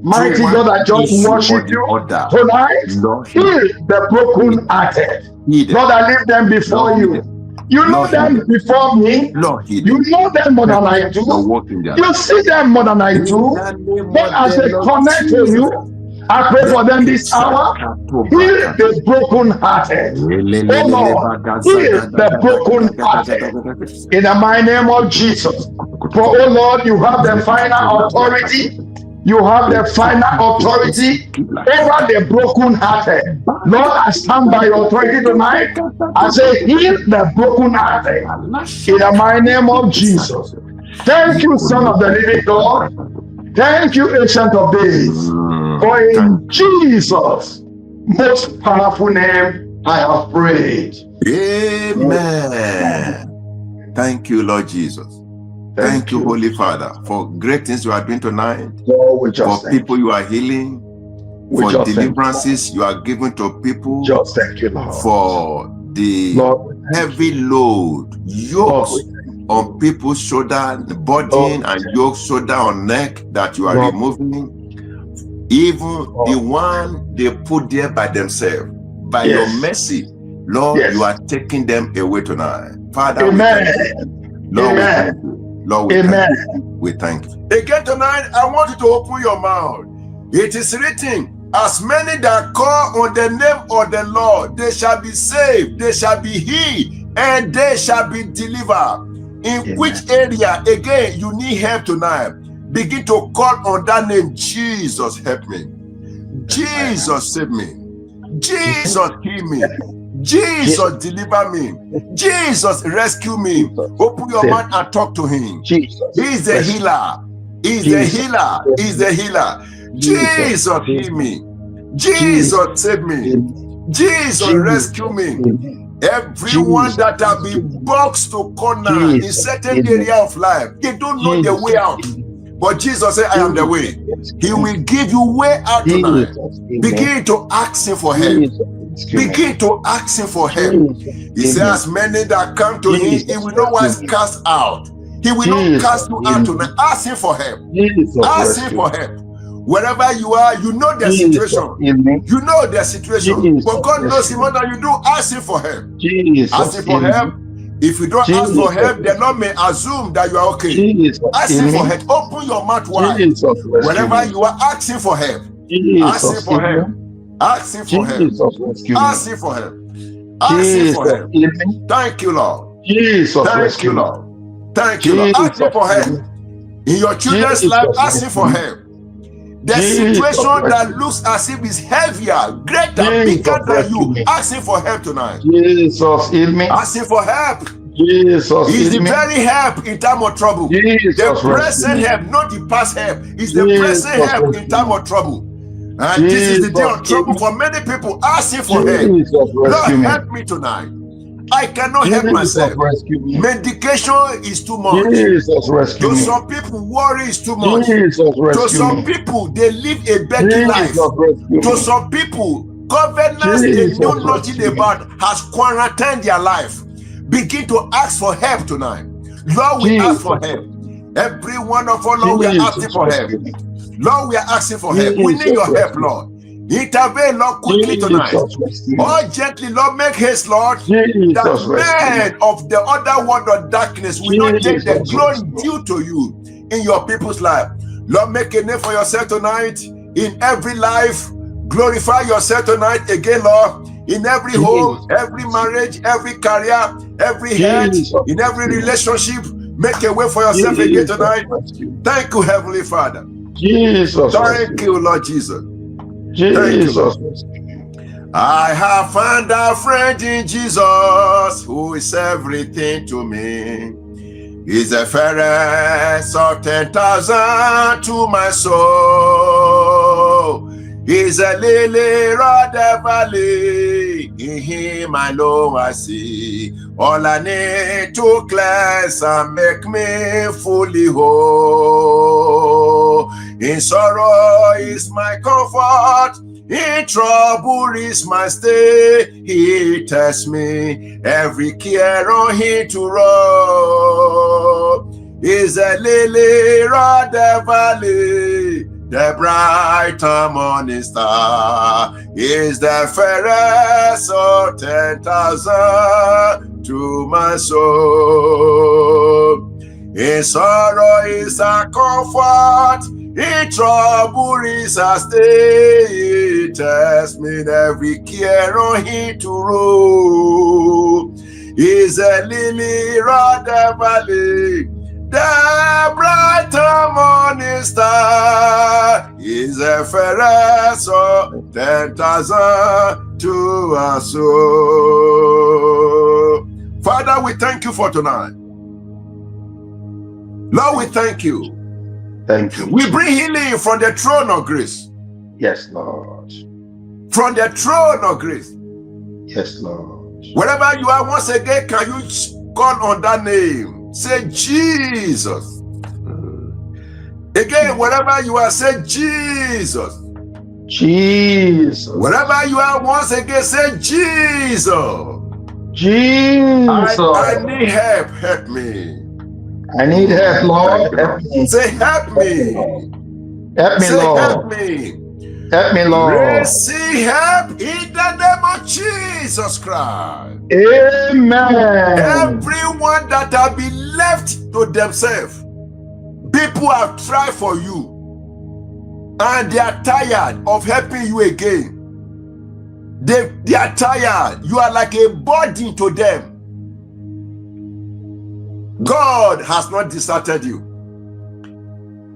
Mighty God, I just worship you tonight. Heal the broken hearted. Lord, I leave them before you. You know them before me. You know them more than I do. You see them more than I do. But as they connect to you, I pray for them this hour. Heal the broken hearted. Oh Lord, heal the broken hearted. In the mighty name of Jesus. For oh Lord, you have the final authority. You have the final authority over the broken-hearted. Lord, I stand by your authority tonight. I say, heal the broken-hearted. In the mighty name of Jesus. Thank you, Son of the living God. Thank you, Ancient of Days. For in Jesus' most powerful name, I have prayed. Amen. Thank you, Lord Jesus. Thank you, Holy Father, for great things you are doing tonight. Lord, for people you are healing, for deliverances you are giving to people. Just thank you, Lord. For the heavy load, yokes on people's shoulder, burden and yoke shoulder on neck that you are removing. Even the one they put there by themselves, by your mercy, Lord, you are taking them away tonight. Father, we thank you. Lord, we thank you. Lord, we thank you. We thank you. Again tonight, I want you to open your mouth. It is written, as many that call on the name of the Lord, they shall be saved, they shall be healed, and they shall be delivered. In which area, again, you need help tonight? Begin to call on that name. Jesus, help me. Jesus, save me. Jesus, heal me. Jesus, deliver me. Jesus, rescue me. Open your mouth and talk to him. He's the healer. He's the healer. He's the healer. Jesus, heal me. Jesus, save me. Jesus, rescue me. Everyone that have been boxed to corner in certain area of life, they don't know the way out. But Jesus said, I am the way. He will give you way out tonight. Begin to ask him for help. Begin to ask him for help. He says, many that come to him, he will not once cast out. He will not cast you out tonight. Ask him for help. Ask him for help. Wherever you are, you know the situation. You know the situation. But God knows more than you do. Ask him for help. Ask him for help. If you don't ask for help, the Lord may assume that you are okay. Ask him for help. Open your mouth wide. Wherever you are, asking for help. Ask him for help. Ask him for help. Ask him for help. Ask him for help. Thank you, Lord. Thank you, Lord. Thank you, Lord. Ask him for help. In your children's life, ask him for help. The situation that looks as if it's heavier, greater, bigger than you, ask him for help tonight. Ask him for help. He's the very help in time of trouble. The present help, not the past help. It's the present help in time of trouble. And this is the day of trouble for many people. Ask him for help. Lord, help me tonight. I cannot help myself. Medication is too much. To some people, worry is too much. To some people, they live a better life. To some people, governance they know nothing about has quarantined their life. Begin to ask for help tonight. Lord, we ask for help. Every one of us, Lord, we are asking for help. Lord, we are asking for help. We need your help, Lord. Intervene, Lord, quickly tonight. Urgently, Lord, make haste, Lord, that men of the other world of darkness will not take the glory due to you in your people's life. Lord, make a name for yourself tonight in every life. Glorify yourself tonight again, Lord, in every home, every marriage, every career, every head, in every relationship. Make a way for yourself again tonight. Thank you, Heavenly Father. Thank you, Lord Jesus. Jesus. I have found a friend in Jesus who is everything to me. He's the fairest of 10,000 to my soul. He's a lily of the valley. In him I know I see. All I need to cleanse and make me fully whole. In sorrow is my comfort, in trouble is my stay. He tests me, every care on him to roll. Is a lily of the valley, the bright morning star. Is the fairest of 10,000 to my soul. In sorrow is a comfort, in trouble is a stay. He tests me, every care on him to roll. Is a lily of the valley, the bright morning star. is a fairest of 10,000 to us. So, Father, we thank you for tonight. Lord, we thank you. Thank you. We bring healing from the throne of grace. Yes, Lord. From the throne of grace. Yes, Lord. Wherever you are, once again, can you call on that name? Say Jesus. Again, wherever you are, say Jesus. Jesus. Wherever you are, once again, say Jesus. Jesus. I need help. Help me. I need help, Lord. Help me. Say help me. Help me, Say Lord. help me. Help me, Lord. Receive help in the name of Jesus Christ. Amen. Everyone that have been left to themselves, people have tried for you and they are tired of helping you again. They are tired. You are like a burden to them. God has not deserted you.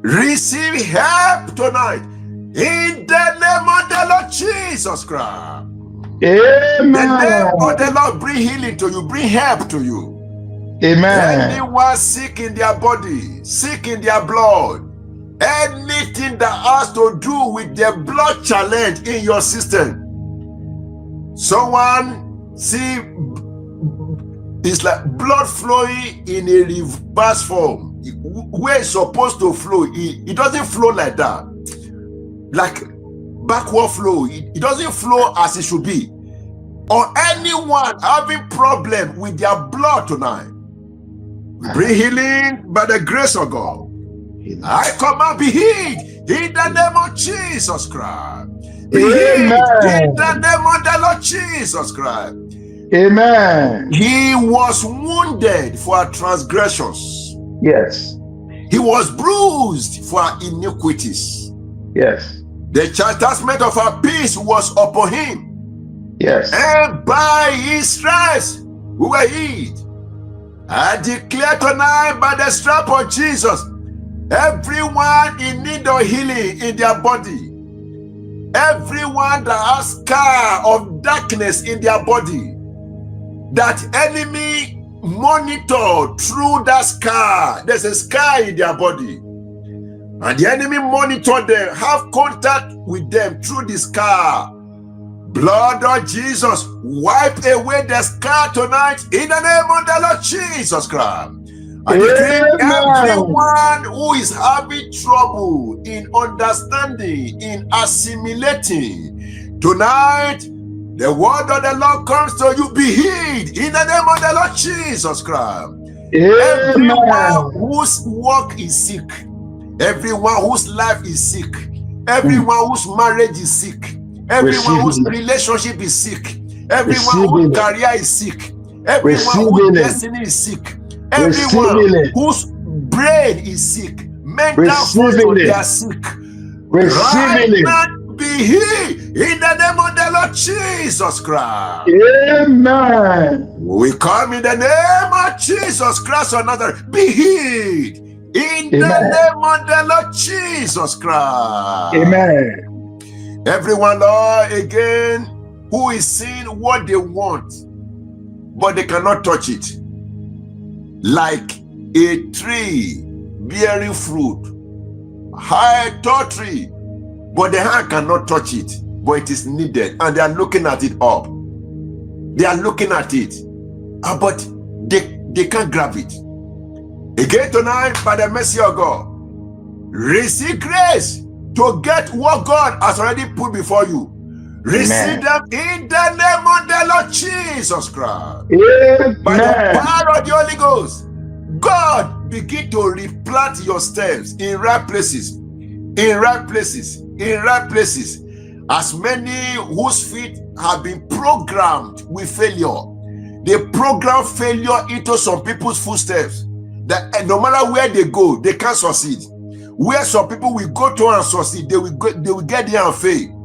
Receive help tonight in the name of the Lord Jesus Christ. Amen. The name of the Lord bring healing to you, bring help to you. Amen. Anyone sick in their body, sick in their blood, anything that has to do with their blood challenge in your system. Someone see it's like blood flowing in a reverse form. Where it's supposed to flow, it doesn't flow like that. Like backward flow, it doesn't flow as it should be. Or anyone having problem with their blood tonight, bring healing by the grace of God. I command be healed in the name of Jesus Christ. Be healed in the name of the Lord Jesus Christ. Amen. He was wounded for our transgressions. Yes. He was bruised for our iniquities. Yes. The chastisement of our peace was upon him. Yes. And by his stripes we were healed. I declare tonight, by the stripe of Jesus, everyone in need of healing in their body, everyone that has scar of darkness in their body, that enemy monitor through that scar. There's a scar in their body, and the enemy monitor them, have contact with them through the scar. Blood of Jesus, wipe away the scar tonight in the name of the Lord Jesus Christ. I decree everyone who is having trouble in understanding, in assimilating, tonight the word of the Lord comes to you, be healed in the name of the Lord Jesus Christ. Everyone whose work is sick, everyone whose life is sick, everyone whose marriage is sick, everyone whose relationship is sick, everyone whose career is sick, everyone whose destiny is sick, everyone whose brain is sick, mental function, they are sick. Right now, be healed in the name of the Lord Jesus Christ. Amen. We come in the name of Jesus Christ, another. Be healed in the name of the Lord Jesus Christ. Amen. Everyone, Lord, again, who is seeing what they want, but they cannot touch it. Like a tree bearing fruit, high tall tree, but the hand cannot touch it, but it is needed, and they are looking at it up. They are looking at it, but they can't grab it. Again tonight, by the mercy of God, receive grace to get what God has already put before you. Receive them in the name of the Lord Jesus Christ. By the power of the Holy Ghost, God begin to replant your steps in right places, in right places, in right places. As many whose feet have been programmed with failure, they program failure into some people's footsteps, that no matter where they go, they can't succeed. Where some people will go to and succeed, they will get there and fail.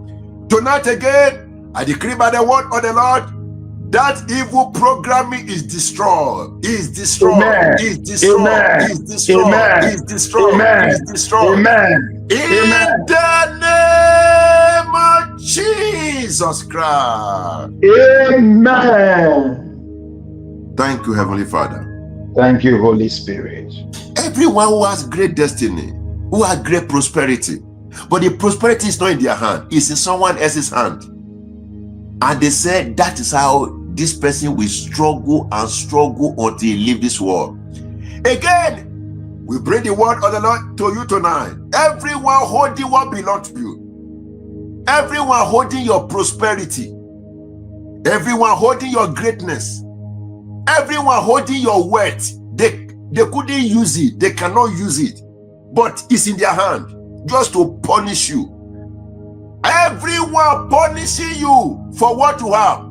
Tonight again, I decree by the word of the Lord, that evil programming is destroyed. Is destroyed. Is destroyed. Is destroyed. Is destroyed. Is destroyed. In the name Jesus Christ. Amen. Thank you, Heavenly Father. Thank you, Holy Spirit. Everyone who has great destiny, who has great prosperity, but the prosperity is not in their hand, it's in someone else's hand. And they said that is how this person will struggle and struggle until he leave this world. Again, we bring the word of the Lord to you tonight. Everyone holding what belongs to you. Everyone holding your prosperity. Everyone holding your greatness. Everyone holding your wealth. They couldn't use it. They cannot use it. But it's in their hand just to punish you. Everyone punishing you for what you have.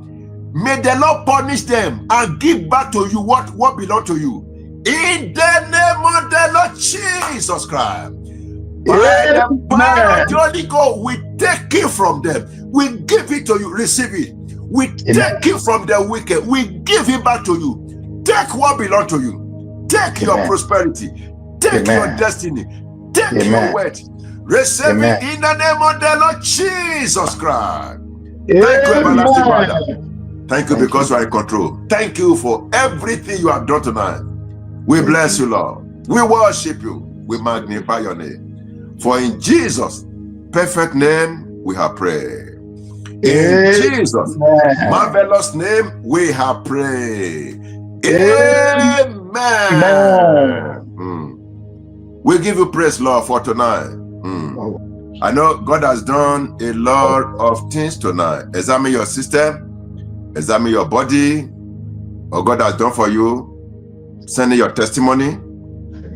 May the Lord punish them and give back to you what belongs to you. In the name of the Lord Jesus Christ. By the power of the Holy Ghost, we take it from them. We give it to you. Receive it. We take it from the wicked. We give it back to you. Take what belongs to you. Take your prosperity. Take your destiny. Take your wealth. Receive it in the name of the Lord Jesus Christ. Thank you, everlasting Father. Thank you because you are in control. Thank you for everything you have done tonight. We bless you, Lord. We worship you. We magnify your name. For in Jesus' perfect name we have prayed. In Jesus' marvelous name we have prayed. Amen. We give you praise, Lord, for tonight. I know God has done a lot of things tonight. Examine your system. Examine your body. What God has done for you. Send in your testimony.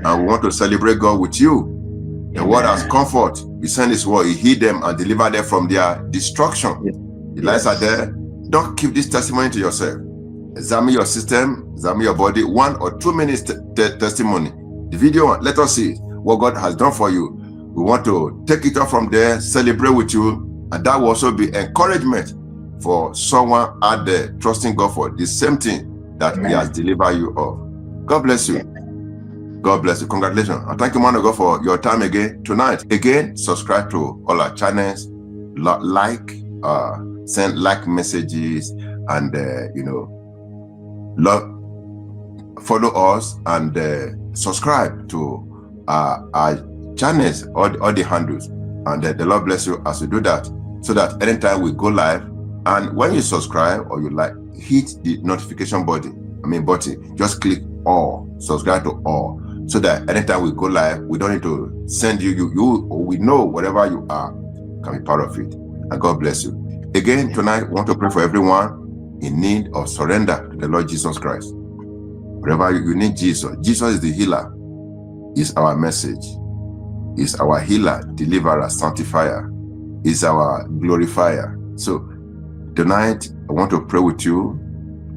And we want to celebrate God with you. The word has comfort. He sent his word. He healed them and delivered them from their destruction. The lies are there. Don't keep this testimony to yourself. Examine your system. Examine your body. 1 or 2 minutes testimony. The video, let us see what God has done for you. We want to take it off from there, celebrate with you. And that will also be encouragement for someone out there trusting God for the same thing that he has delivered you of. God bless you. God bless you. Congratulations. And thank you, man of God, for your time again tonight. Again, subscribe to all our channels, send like messages, and follow us and subscribe to our channels, all the handles. And the Lord bless you as you do that, so that anytime we go live, and when you subscribe or you like, hit the notification button, just click all, subscribe to all, so that anytime we go live, we don't need to send you, we know whatever you are can be part of it. And God bless you. Again, tonight, we want to pray for everyone in need of surrender to the Lord Jesus Christ. Wherever you need Jesus, Jesus is the healer, is our message, is our healer, deliverer, sanctifier, is our glorifier. So tonight, I want to pray with you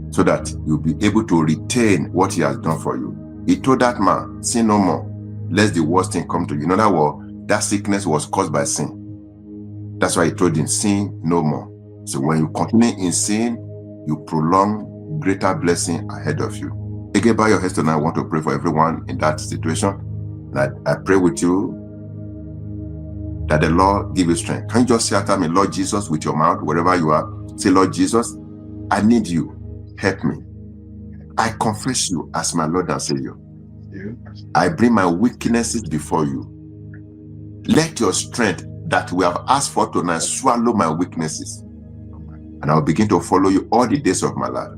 so that you'll be able to retain what he has done for you. He told that man, sin no more, lest the worst thing come to you. In other words, that sickness was caused by sin. That's why he told him, sin no more. So when you continue in sin, you prolong greater blessing ahead of you. Again, bow your heads tonight. I want to pray for everyone in that situation. That I pray with you that the Lord give you strength. Can you just say after me, Lord Jesus, with your mouth, wherever you are, say, Lord Jesus, I need you. Help me. I confess you as my Lord and Savior. I bring my weaknesses before you. Let your strength that we have asked for tonight swallow my weaknesses. And I'll begin to follow you all the days of my life.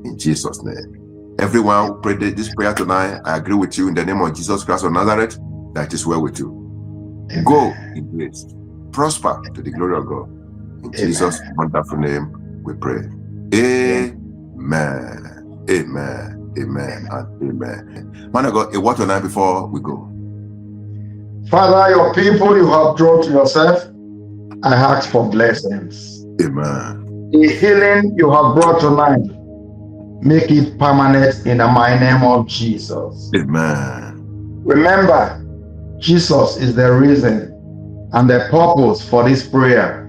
In Jesus' name. Everyone who prayed this prayer tonight, I agree with you in the name of Jesus Christ of Nazareth, that is well with you. Amen. Go in grace. Prosper to the glory of God. In Jesus' wonderful name, we pray. Amen. Amen. Amen. And amen. Man of God, a word tonight before we go. Father, your people you have drawn to yourself, I ask for blessings. Amen. The healing you have brought tonight, make it permanent in the mighty name of Jesus. Amen. Remember, Jesus is the reason and the purpose for this prayer.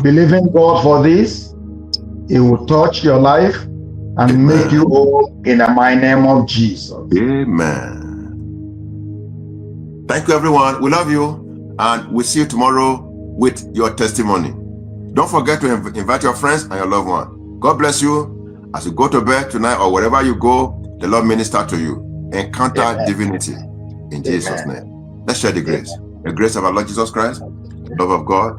Believing God for this, He will touch your life and make you whole in the mighty name of Jesus. Amen. Thank you, everyone. We love you, and we'll see you tomorrow with your testimony. Don't forget to invite your friends and your loved one. God bless you. As you go to bed tonight or wherever you go, the Lord minister to you. Encounter divinity in Jesus' name. Let's share the grace. The grace of our Lord Jesus Christ, the love of God,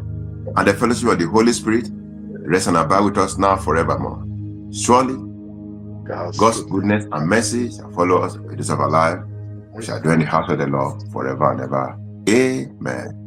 and the fellowship of the Holy Spirit rest and abide with us now forevermore. Surely, God's goodness and mercy shall follow us the days of our life. We shall dwell in the house of the Lord forever and ever. Amen.